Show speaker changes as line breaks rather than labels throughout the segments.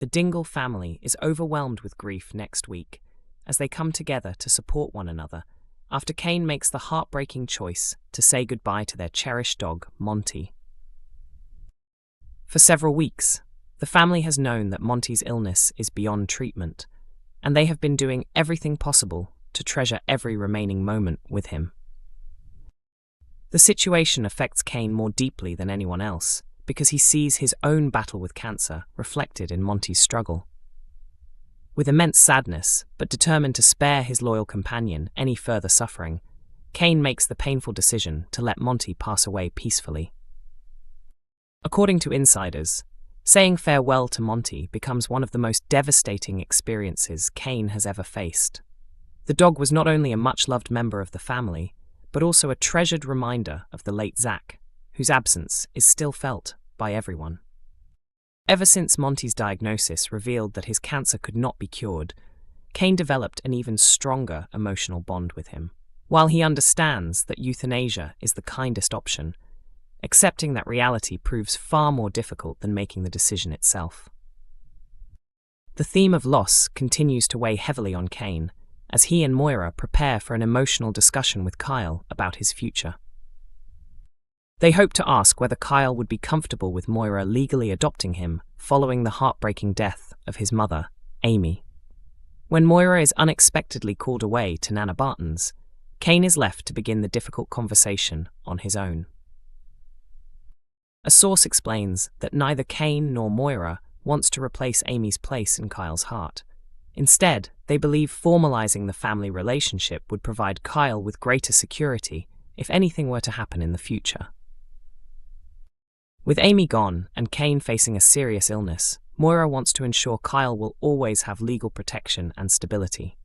The Dingle family is overwhelmed with grief next week as they come together to support one another after Cain makes the heartbreaking choice to say goodbye to their cherished dog, Monty. For several weeks, the family has known that Monty's illness is beyond treatment, and they have been doing everything possible to treasure every remaining moment with him. The situation affects Cain more deeply than anyone else because he sees his own battle with cancer reflected in Monty's struggle. With immense sadness, but determined to spare his loyal companion any further suffering, Cain makes the painful decision to let Monty pass away peacefully. According to insiders, saying farewell to Monty becomes one of the most devastating experiences Cain has ever faced. The dog was not only a much-loved member of the family, but also a treasured reminder of the late Zak, whose absence is still felt by everyone. Ever since Monty's diagnosis revealed that his cancer could not be cured, Cain developed an even stronger emotional bond with him. While he understands that euthanasia is the kindest option, accepting that reality proves far more difficult than making the decision itself. The theme of loss continues to weigh heavily on Cain, as he and Moira prepare for an emotional discussion with Kyle about his future. They hope to ask whether Kyle would be comfortable with Moira legally adopting him following the heartbreaking death of his mother, Amy. When Moira is unexpectedly called away to Nana Barton's, Cain is left to begin the difficult conversation on his own. A source explains that neither Cain nor Moira wants to replace Amy's place in Kyle's heart. Instead, they believe formalizing the family relationship would provide Kyle with greater security if anything were to happen in the future. With Amy gone and Cain facing a serious illness, Moira wants to ensure Kyle will always have legal protection and stability.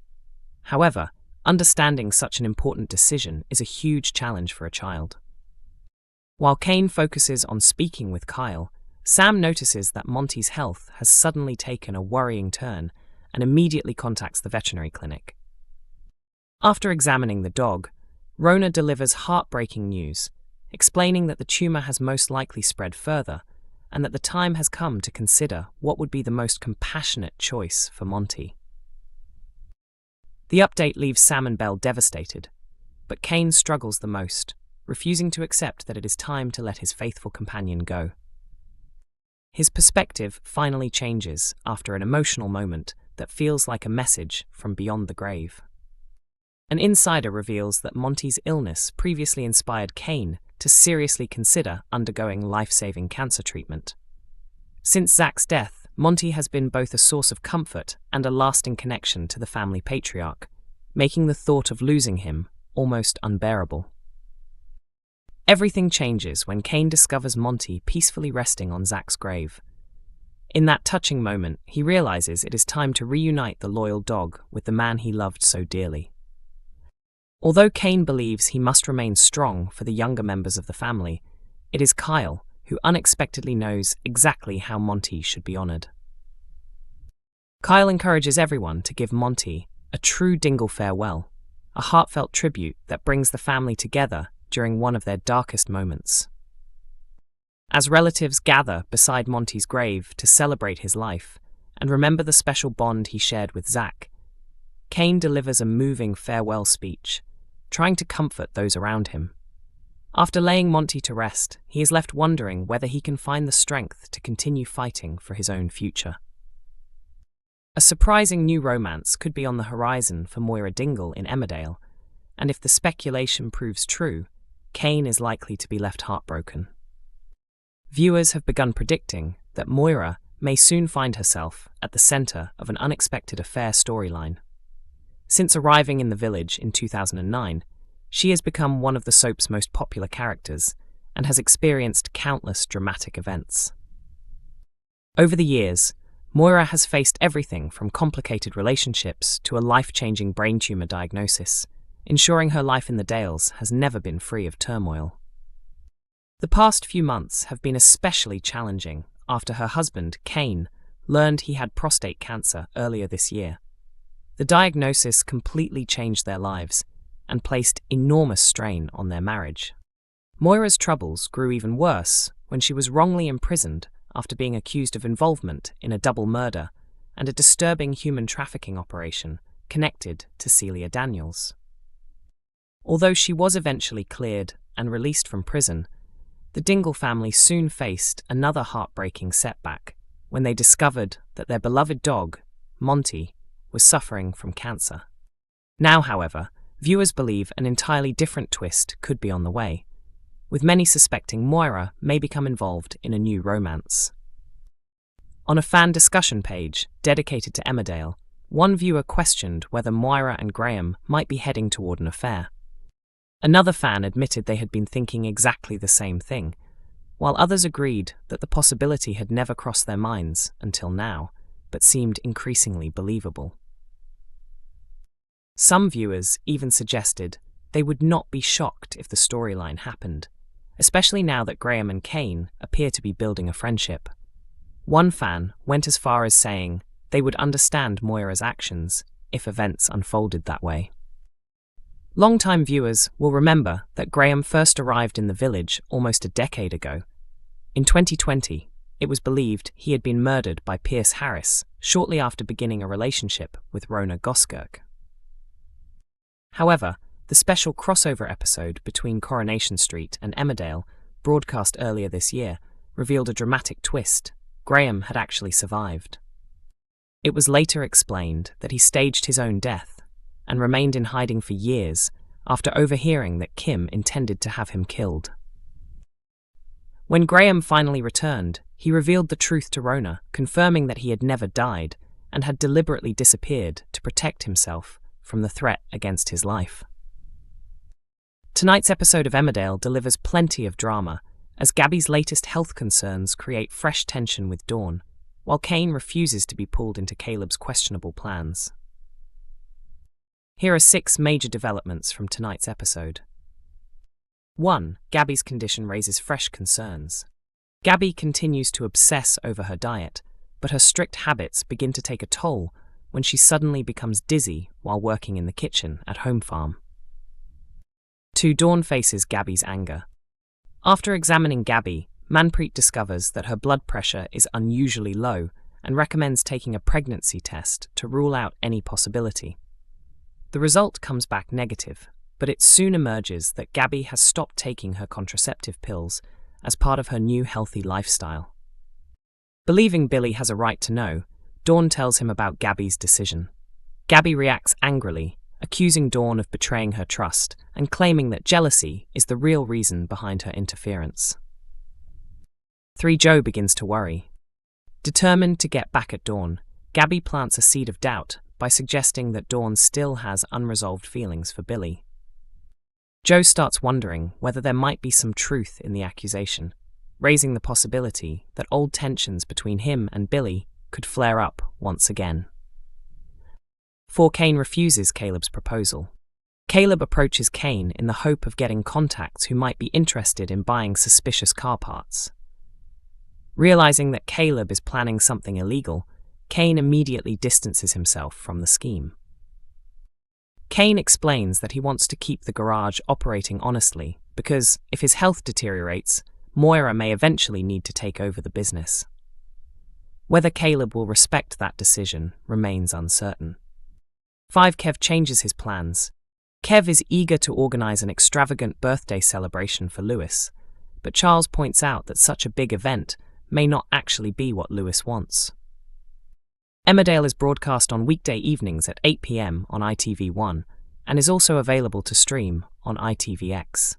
However, understanding such an important decision is a huge challenge for a child. While Cain focuses on speaking with Kyle, Sam notices that Monty's health has suddenly taken a worrying turn and immediately contacts the veterinary clinic. After examining the dog, Rona delivers heartbreaking news, explaining that the tumor has most likely spread further and that the time has come to consider what would be the most compassionate choice for Monty. The update leaves Sam and Belle devastated, but Cain struggles the most, refusing to accept that it is time to let his faithful companion go. His perspective finally changes after an emotional moment that feels like a message from beyond the grave. An insider reveals that Monty's illness previously inspired Cain to seriously consider undergoing life-saving cancer treatment. Since Zak's death, Monty has been both a source of comfort and a lasting connection to the family patriarch, making the thought of losing him almost unbearable. Everything changes when Cain discovers Monty peacefully resting on Zak's grave. In that touching moment, he realizes it is time to reunite the loyal dog with the man he loved so dearly. Although Cain believes he must remain strong for the younger members of the family, it is Kyle who unexpectedly knows exactly how Monty should be honored. Kyle encourages everyone to give Monty a true Dingle farewell, a heartfelt tribute that brings the family together during one of their darkest moments. As relatives gather beside Monty's grave to celebrate his life and remember the special bond he shared with Zak, Cain delivers a moving farewell speech, trying to comfort those around him. After laying Monty to rest, he is left wondering whether he can find the strength to continue fighting for his own future. A surprising new romance could be on the horizon for Moira Dingle in Emmerdale, and if the speculation proves true, Cain is likely to be left heartbroken. Viewers have begun predicting that Moira may soon find herself at the center of an unexpected affair storyline. Since arriving in the village in 2009, she has become one of the soap's most popular characters and has experienced countless dramatic events. Over the years, Moira has faced everything from complicated relationships to a life-changing brain tumor diagnosis, ensuring her life in the Dales has never been free of turmoil. The past few months have been especially challenging after her husband, Cain, learned he had prostate cancer earlier this year. The diagnosis completely changed their lives and placed enormous strain on their marriage. Moira's troubles grew even worse when she was wrongly imprisoned after being accused of involvement in a double murder and a disturbing human trafficking operation connected to Celia Daniels. Although she was eventually cleared and released from prison, the Dingle family soon faced another heartbreaking setback when they discovered that their beloved dog, Monty, was suffering from cancer. Now, however, viewers believe an entirely different twist could be on the way, with many suspecting Moira may become involved in a new romance. On a fan discussion page dedicated to Emmerdale, one viewer questioned whether Moira and Graham might be heading toward an affair. Another fan admitted they had been thinking exactly the same thing, while others agreed that the possibility had never crossed their minds until now, but seemed increasingly believable. Some viewers even suggested they would not be shocked if the storyline happened, especially now that Graham and Cain appear to be building a friendship. One fan went as far as saying they would understand Moira's actions if events unfolded that way. Long-time viewers will remember that Graham first arrived in the village almost a decade ago. In 2020, it was believed he had been murdered by Pierce Harris shortly after beginning a relationship with Rona Goskirk. However, the special crossover episode between Coronation Street and Emmerdale, broadcast earlier this year, revealed a dramatic twist. Graham had actually survived. It was later explained that he staged his own death and remained in hiding for years after overhearing that Kim intended to have him killed. When Graham finally returned, he revealed the truth to Rona, confirming that he had never died and had deliberately disappeared to protect himself from the threat against his life. Tonight's episode of Emmerdale delivers plenty of drama, as Gabby's latest health concerns create fresh tension with Dawn, while Cain refuses to be pulled into Caleb's questionable plans. Here are 6 major developments from tonight's episode. 1. Gabby's condition raises fresh concerns. Gabby continues to obsess over her diet, but her strict habits begin to take a toll when she suddenly becomes dizzy while working in the kitchen at Home Farm. 2. Dawn faces Gabby's anger. After examining Gabby, Manpreet discovers that her blood pressure is unusually low and recommends taking a pregnancy test to rule out any possibility. The result comes back negative, but it soon emerges that Gabby has stopped taking her contraceptive pills as part of her new healthy lifestyle. Believing Billy has a right to know, Dawn tells him about Gabby's decision. Gabby reacts angrily, accusing Dawn of betraying her trust and claiming that jealousy is the real reason behind her interference. 3. Joe begins to worry. Determined to get back at Dawn, Gabby plants a seed of doubt by suggesting that Dawn still has unresolved feelings for Billy. Joe starts wondering whether there might be some truth in the accusation, raising the possibility that old tensions between him and Billy could flare up once again. 4. Cain refuses Caleb's proposal. Caleb approaches Cain in the hope of getting contacts who might be interested in buying suspicious car parts. Realizing that Caleb is planning something illegal, Cain immediately distances himself from the scheme. Cain explains that he wants to keep the garage operating honestly because, if his health deteriorates, Moira may eventually need to take over the business. Whether Caleb will respect that decision remains uncertain. 5. Kev changes his plans. Kev is eager to organize an extravagant birthday celebration for Lewis, but Charles points out that such a big event may not actually be what Lewis wants. Emmerdale is broadcast on weekday evenings at 8 p.m. on ITV1 and is also available to stream on ITVX.